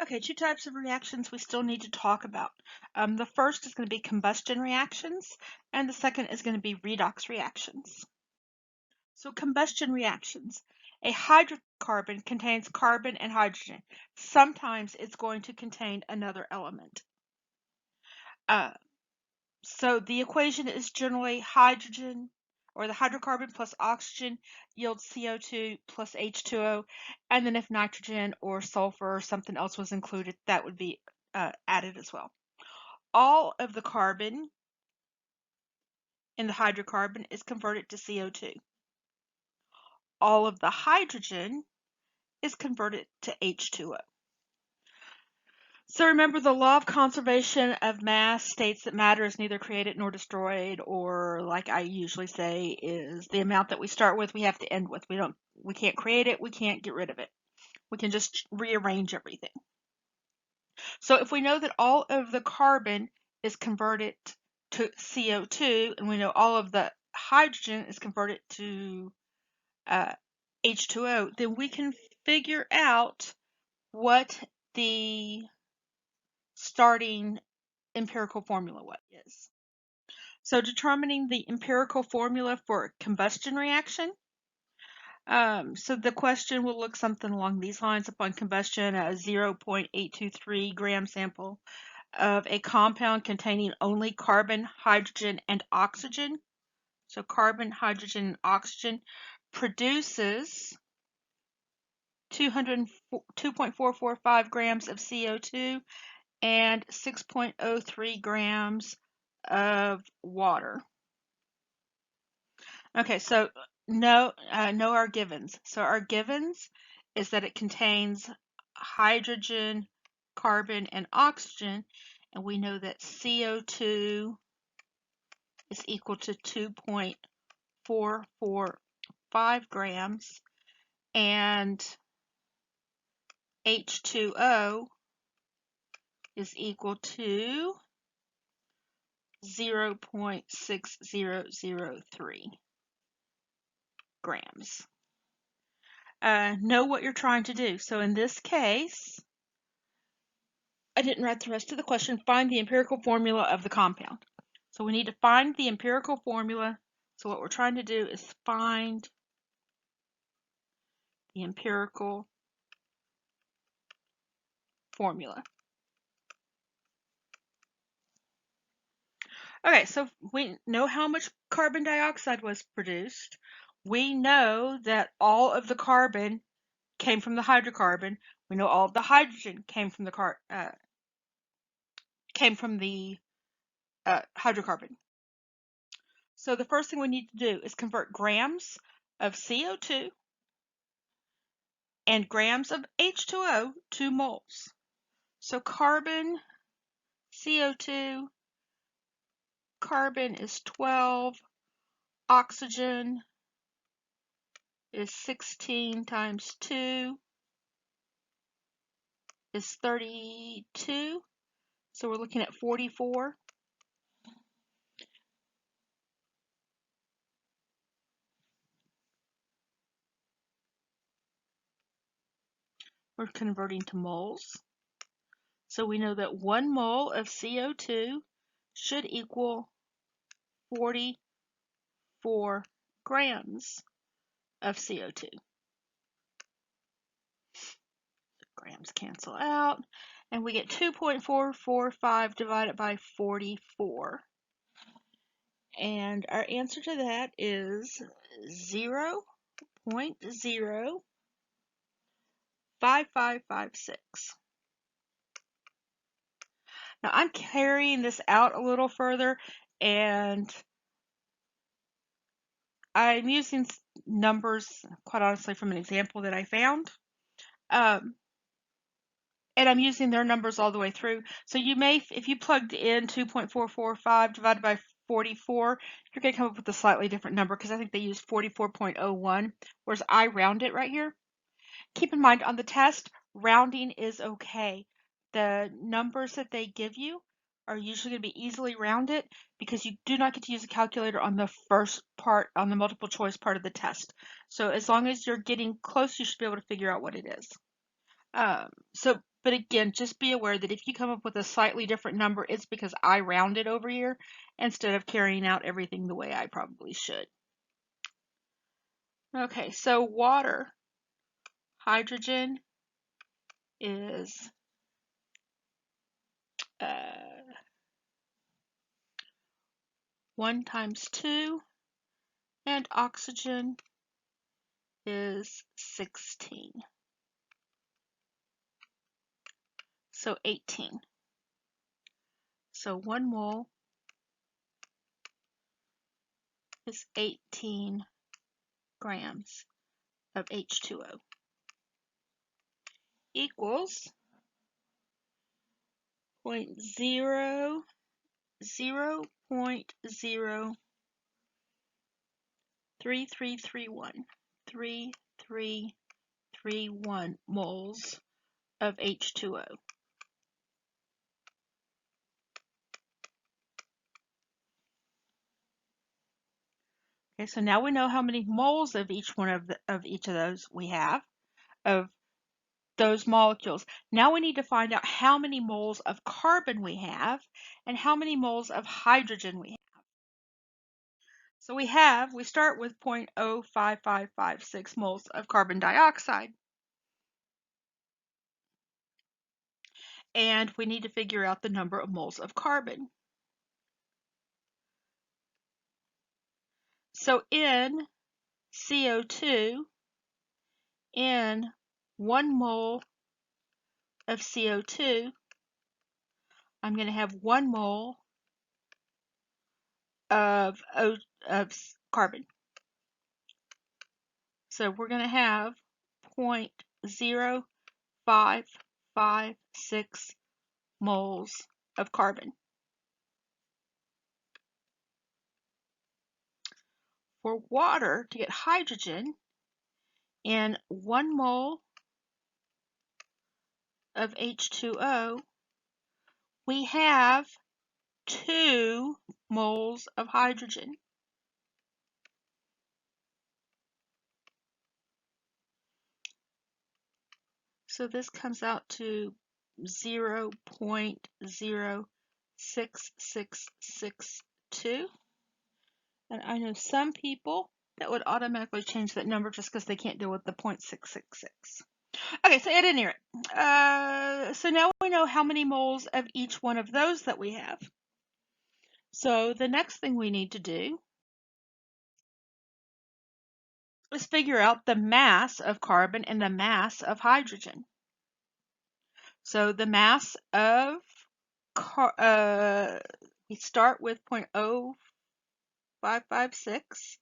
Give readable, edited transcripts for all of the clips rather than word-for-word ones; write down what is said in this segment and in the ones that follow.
Okay, two types of reactions we still need to talk about. The first is going to be combustion reactions, and the second is going to be redox reactions. So combustion reactions. A hydrocarbon contains carbon and hydrogen. Sometimes it's going to contain another element. So the equation is generally hydrogen, or the hydrocarbon plus oxygen yields CO2 plus H2O, and then if nitrogen or sulfur or something else was included, that would be added as well. All of the carbon in the hydrocarbon is converted to CO2. All of the hydrogen is converted to H2O. So remember, the law of conservation of mass states that matter is neither created nor destroyed, or like I usually say, is the amount that we start with, we have to end with. We can't create it, we can't get rid of it. We can just rearrange everything. So if we know that all of the carbon is converted to CO2, and we know all of the hydrogen is converted to H2O, then we can figure out what the starting empirical formula what is. So determining the empirical formula for a combustion reaction. So the question will look something along these lines. Upon combustion, a 0.823 gram sample of a compound containing only carbon, hydrogen, and oxygen. So carbon, hydrogen, and oxygen produces 2.445 grams of CO2 and 6.03 grams of water. Okay, so know our givens. So our givens is that it contains hydrogen, carbon, and oxygen, and we know that CO2 is equal to 2.445 grams, and H2O is equal to 0.6003 grams. Know what you're trying to do. So in this case, I didn't write the rest of the question. Find the empirical formula of the compound. So we need to find the empirical formula. So what we're trying to do is find the empirical formula. Okay, so we know how much carbon dioxide was produced. We know that all of the carbon came from the hydrocarbon. We know all of the hydrogen came from the hydrocarbon. So the first thing we need to do is convert grams of CO2 and grams of H2O to moles. So carbon, CO2, carbon is 12, oxygen is 16 times 2 is 32. So we're looking at 44. We're converting to moles. So we know that 1 mole of CO2 should equal 44 grams of CO2. Grams cancel out, and we get 2.445 divided by 44. And our answer to that is 0.05556. Now I'm carrying this out a little further, and I'm using numbers, quite honestly, from an example that I found. And I'm using their numbers all the way through. So you may, if you plugged in 2.445 divided by 44, you're going to come up with a slightly different number because I think they use 44.01, whereas I round it right here. Keep in mind, on the test, rounding is okay. The numbers that they give you are usually going to be easily rounded because you do not get to use a calculator on the first part, on the multiple choice part of the test. So as long as you're getting close, you should be able to figure out what it is. So But again, just be aware that if you come up with a slightly different number, it's because I rounded over here instead of carrying out everything the way I probably should. Okay, so water, hydrogen is 1 times 2, and oxygen is 16. So 18. So 1 mole is 18 grams of H2O equals 0.3331 moles of H2O. Okay, so now we know how many moles of each one of each of those we have of those molecules. Now we need to find out how many moles of carbon we have and how many moles of hydrogen we have. So we start with 0.05556 moles of carbon dioxide. And we need to figure out the number of moles of carbon. So in CO2, in 1 mole of CO2, I'm going to have 1 mole of carbon. So we're going to have 0.0556 moles of carbon. For water, to get hydrogen, in 1 mole of H2O, we have 2 moles of hydrogen. So this comes out to 0.06662. And I know some people that would automatically change that number just because they can't deal with the 0.666. Okay, so at any rate, so now we know how many moles of each one of those that we have. So the next thing we need to do is figure out the mass of carbon and the mass of hydrogen. So the mass of we start with 0.0556.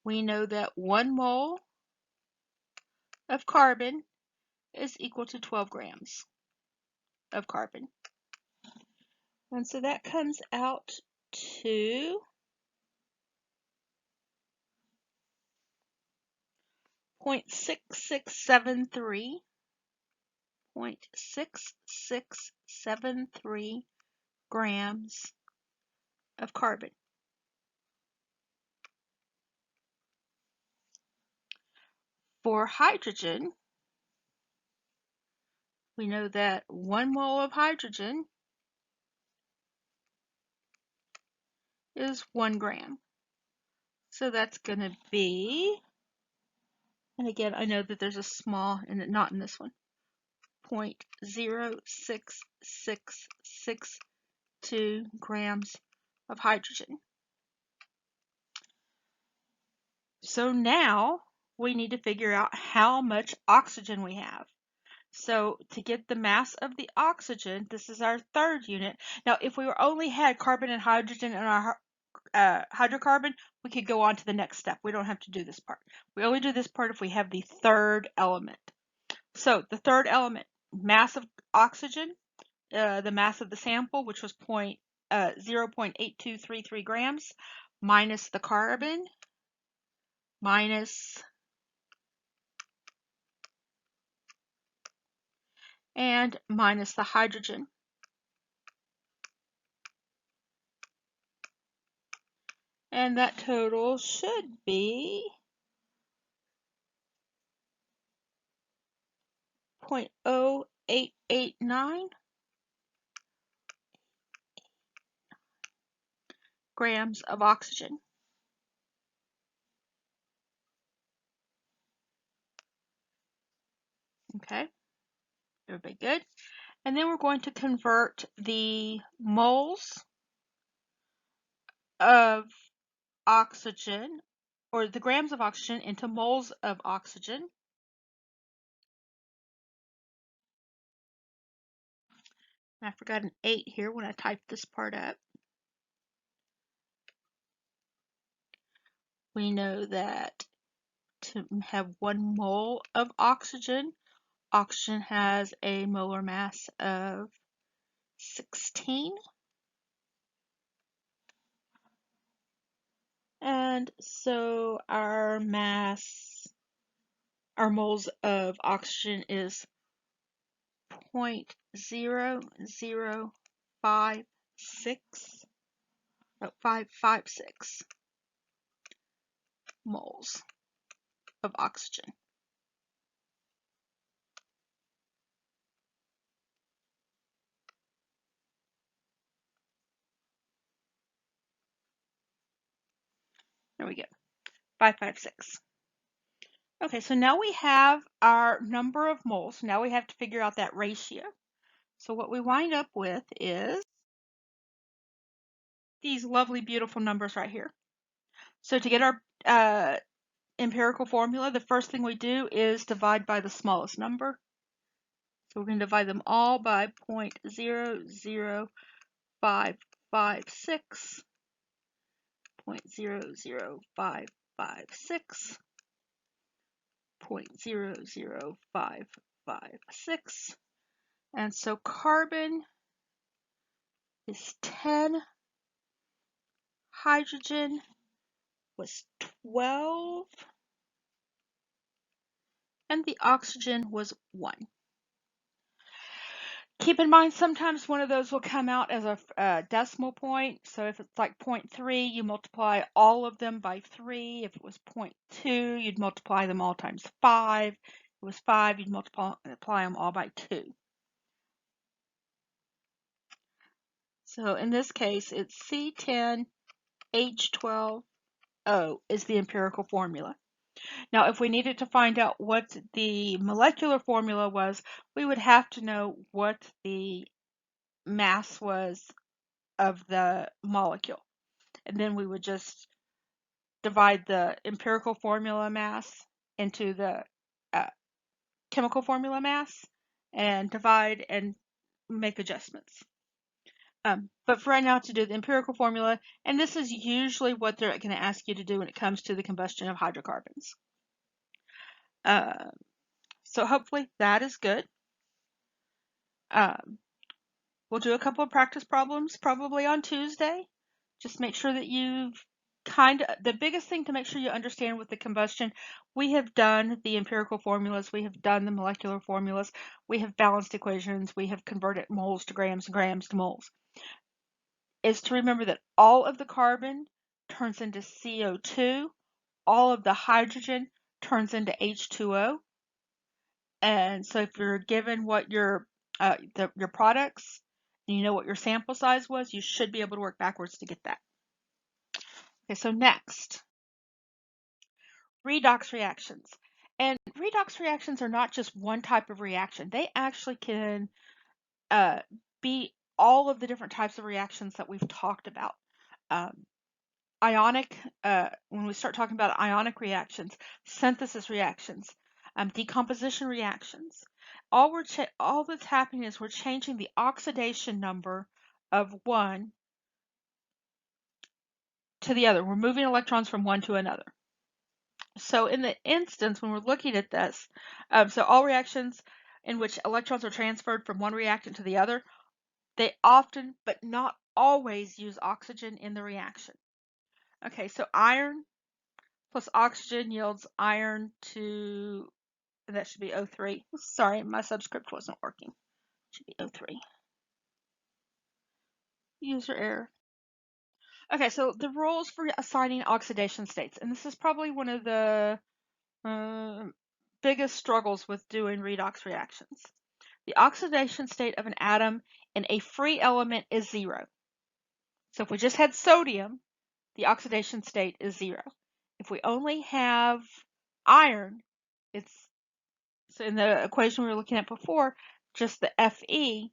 We know that 1 mole of carbon is equal to 12 grams of carbon. And so that comes out to 0.6673 grams of carbon. For hydrogen, we know that 1 mole of hydrogen is 1 gram. So that's going to be, and again, I know that there's a small, and not in this one, 0.06662 grams of hydrogen. So now we need to figure out how much oxygen we have. So to get the mass of the oxygen, this is our third unit. Now, if we only had carbon and hydrogen in our hydrocarbon, we could go on to the next step. We don't have to do this part. We only do this part if we have the third element. So the third element, mass of oxygen, the mass of the sample, which was 0.8233 grams, minus the carbon, minus and minus the hydrogen. And that total should be 0.0 889 grams of oxygen. Okay, everybody good? And then we're going to convert the moles of oxygen, or the grams of oxygen, into moles of oxygen. I forgot an 8 here when I typed this part up. We know that to have 1 mole of oxygen, oxygen has a molar mass of 16. And so our mass, our moles of oxygen is 0.0056, oh, 556 moles of oxygen. There we go, 556. Okay, so now we have our number of moles. Now we have to figure out that ratio. So what we wind up with is these lovely, beautiful numbers right here. So to get our empirical formula, the first thing we do is divide by the smallest number. So we're going to divide them all by 0.00556, 0.00556, 0.00556. And so carbon is 10, hydrogen was 12, and the oxygen was 1. Keep in mind, sometimes one of those will come out as a decimal point. So if it's like 0.3, you multiply all of them by 3. If it was 0.2, you'd multiply them all times 5. If it was 5, you'd multiply them all by 2. So in this case, it's C10H12O is the empirical formula. Now, if we needed to find out what the molecular formula was, we would have to know what the mass was of the molecule. And then we would just divide the empirical formula mass into the chemical formula mass and divide and make adjustments. But for right now, to do the empirical formula, and this is usually what they're going to ask you to do when it comes to the combustion of hydrocarbons. So hopefully that is good. We'll do a couple of practice problems probably on Tuesday. Just make sure that you've the biggest thing to make sure you understand with the combustion, we have done the empirical formulas, we have done the molecular formulas, we have balanced equations, we have converted moles to grams and grams to moles. Is to remember that all of the carbon turns into CO2, all of the hydrogen turns into H2O. And so if you're given what your products, and you know what your sample size was, you should be able to work backwards to get that. Okay, so next, redox reactions. And redox reactions are not just one type of reaction. They actually can be all of the different types of reactions that we've talked about. Ionic, when we start talking about ionic reactions, synthesis reactions, decomposition reactions, all that's happening is we're changing the oxidation number of one to the other. We're moving electrons from one to another. So in the instance when we're looking at this, so all reactions in which electrons are transferred from one reactant to the other, they often, but not always, use oxygen in the reaction. Okay, so iron plus oxygen yields iron to, that should be O3. Sorry, my subscript wasn't working. It should be O3. User error. Okay, so the rules for assigning oxidation states, and this is probably one of the biggest struggles with doing redox reactions. The oxidation state of an atom in a free element is 0. So if we just had sodium, the oxidation state is 0. If we only have iron, so in the equation we were looking at before, just the Fe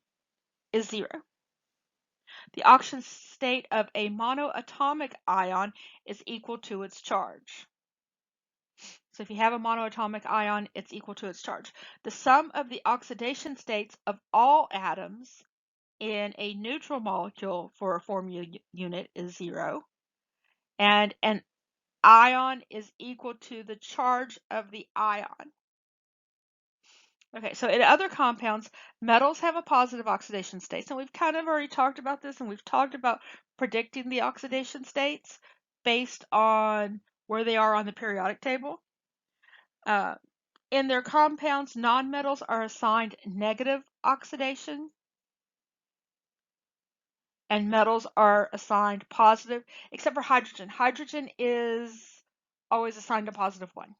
is 0. The oxidation state of a monoatomic ion is equal to its charge. So if you have a monoatomic ion, it's equal to its charge. The sum of the oxidation states of all atoms in a neutral molecule for a formula unit is 0. And an ion is equal to the charge of the ion. Okay, so in other compounds, metals have a positive oxidation state. And we've kind of already talked about this, and we've talked about predicting the oxidation states based on where they are on the periodic table. In their compounds, nonmetals are assigned negative oxidation, and metals are assigned positive, except for hydrogen. Hydrogen is always assigned a +1.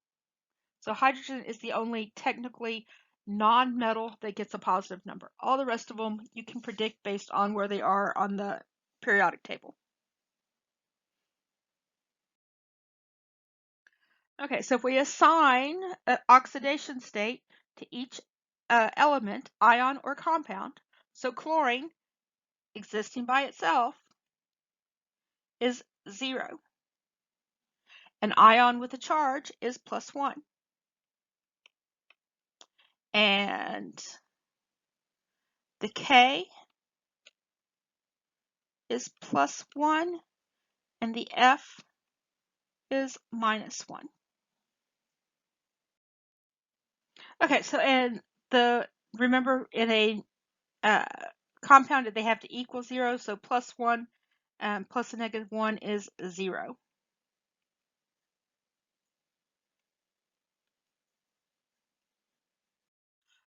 So hydrogen is the only technically non-metal that gets a positive number. All the rest of them you can predict based on where they are on the periodic table. Okay, so if we assign an oxidation state to each element, ion, or compound, so chlorine, existing by itself, is 0. An ion with a charge is +1. And the K is +1, and the F is -1. Okay, so remember in a compound they have to equal 0, so +1 plus a -1 is 0.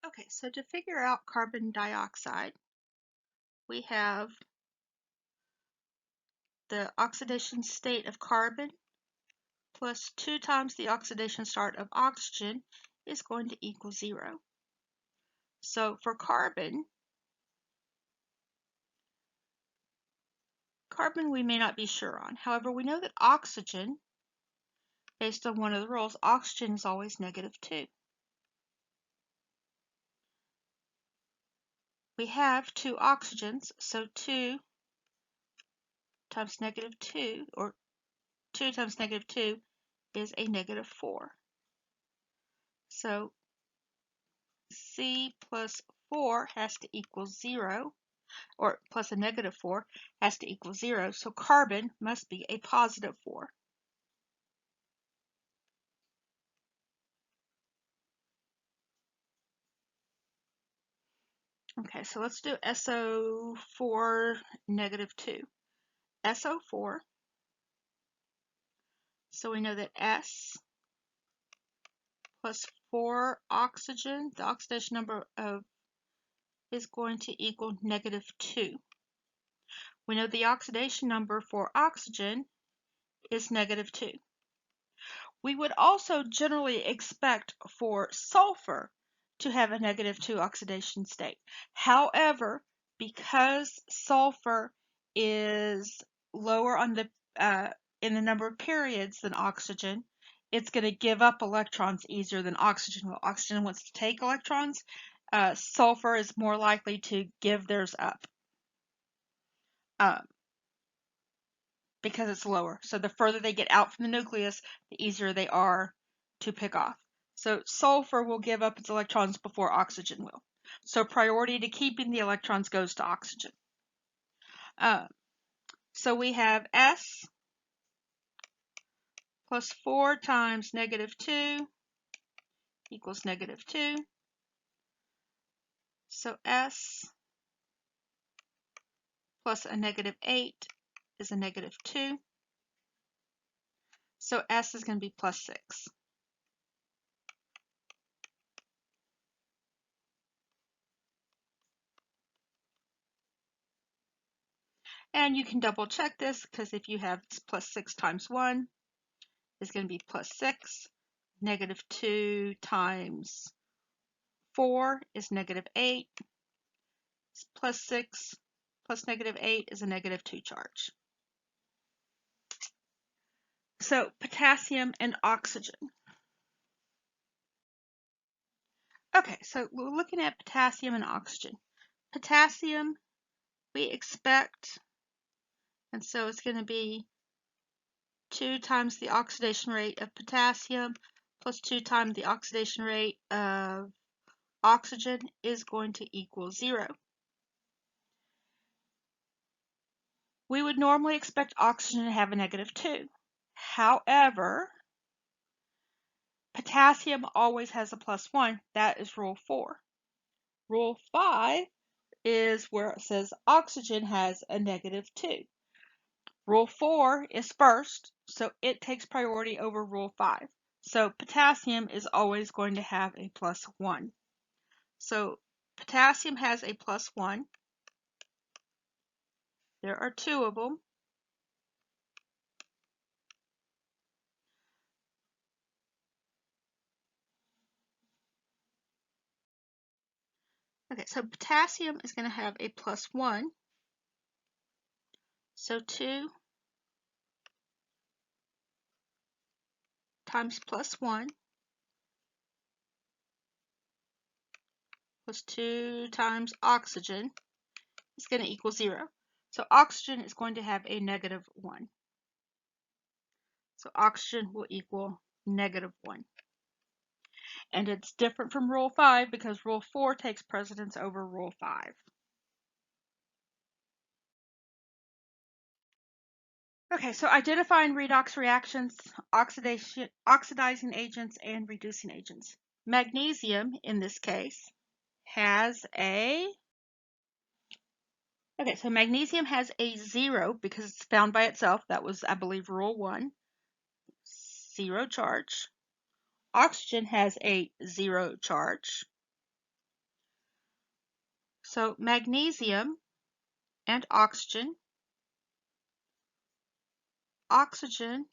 Okay, so to figure out carbon dioxide, we have the oxidation state of carbon plus 2 times the oxidation start of oxygen is going to equal 0. So for carbon we may not be sure on. However, we know that oxygen, based on one of the rules, oxygen is always -2. We have 2 oxygens, so 2 times -2, or 2 times -2 is a -4. So C plus 4 has to equal 0, or plus a -4 has to equal 0, so carbon must be a +4. Okay, so let's do SO4 -2. SO4, so we know that S plus 4 oxygen, the oxidation number of is going to equal -2. We know the oxidation number for oxygen is -2. We would also generally expect for sulfur to have a -2 oxidation state. However, because sulfur is lower on the in the number of periods than oxygen, it's going to give up electrons easier than oxygen will. Oxygen wants to take electrons. Sulfur is more likely to give theirs up because it's lower. So the further they get out from the nucleus, the easier they are to pick off. So sulfur will give up its electrons before oxygen will. So priority to keeping the electrons goes to oxygen. So we have S plus 4 times -2 equals -2. So S plus a -8 is a -2. So S is going to be +6. And you can double check this, because if you have +6 times 1 is going to be +6. -2 times 4 is -8, plus 6 plus -8 is a -2 charge. So potassium and oxygen. Okay, so we're looking at potassium and oxygen. Potassium, we expect, and so it's going to be 2 times the oxidation rate of potassium plus 2 times the oxidation rate of oxygen is going to equal 0. We would normally expect oxygen to have a -2. However, potassium always has a +1. That is rule 4. Rule 5 is where it says oxygen has a -2. Rule 4 is first, so it takes priority over Rule 5. So potassium is always going to have a +1. So potassium has a +1. There are 2 of them. Okay, so potassium is going to have a +1. So 2 times +1 plus 2 times oxygen is going to equal 0. So oxygen is going to have a -1. So oxygen will equal -1. And it's different from Rule 5 because Rule 4 takes precedence over Rule 5. Okay, so identifying redox reactions, oxidizing agents, and reducing agents. Magnesium, in this case, has a... Okay, so magnesium has a 0 because it's found by itself. That was, I believe, Rule 1. 0 charge. Oxygen has a 0 charge. So magnesium and oxygen. Oxygen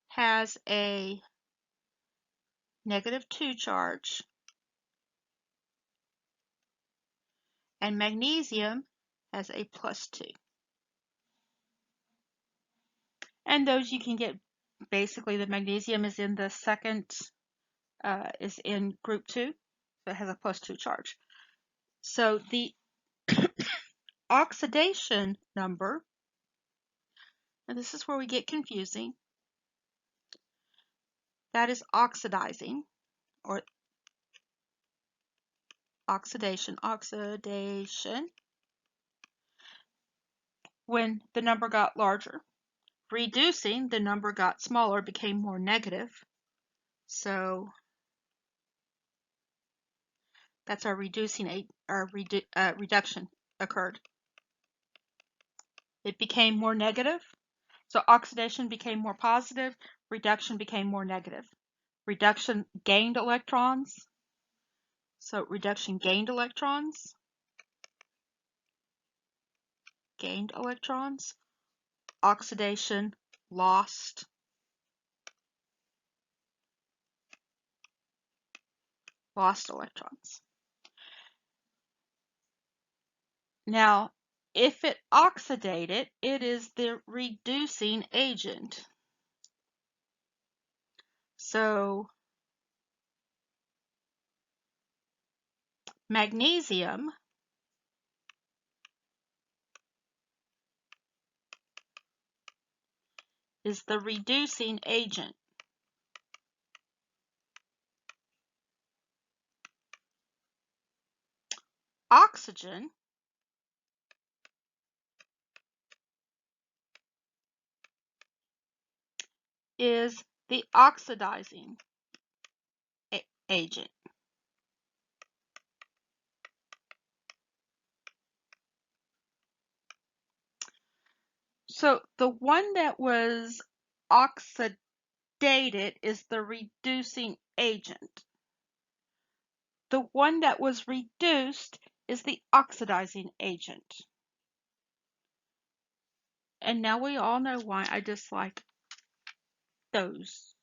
has a -2 charge, and magnesium has a +2. And those you can get, basically the magnesium is in the second, is in group 2, so it has a +2 charge. So the oxidation number, and this is where we get confusing, that is oxidizing, or oxidation, when the number got larger. Reducing, the number got smaller, became more negative. So that's our reduction occurred. It became more negative. So oxidation became more positive. Reduction became more negative. Reduction gained electrons. So reduction gained electrons. Gained electrons. Oxidation lost electrons. Now, if it oxidated, it is the reducing agent. So magnesium is the reducing agent. Oxygen is the oxidizing agent. So the one that was oxidated is the reducing agent. The one that was reduced is the oxidizing agent. And now we all know why I dislike those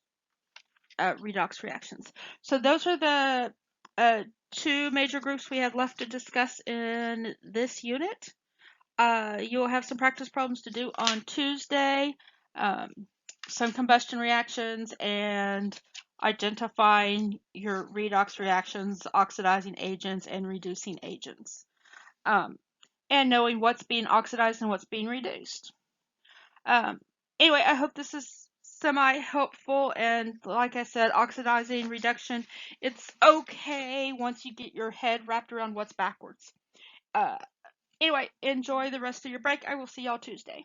redox reactions. So those are the two major groups we have left to discuss in this unit. You'll have some practice problems to do on Tuesday, um, some combustion reactions, and identifying your redox reactions, oxidizing agents, and reducing agents, and knowing what's being oxidized and what's being reduced. Um, anyway, I hope this is semi-helpful, and like I said, oxidizing reduction, it's okay once you get your head wrapped around what's backwards. Uh, anyway, enjoy the rest of your break. I will see y'all Tuesday.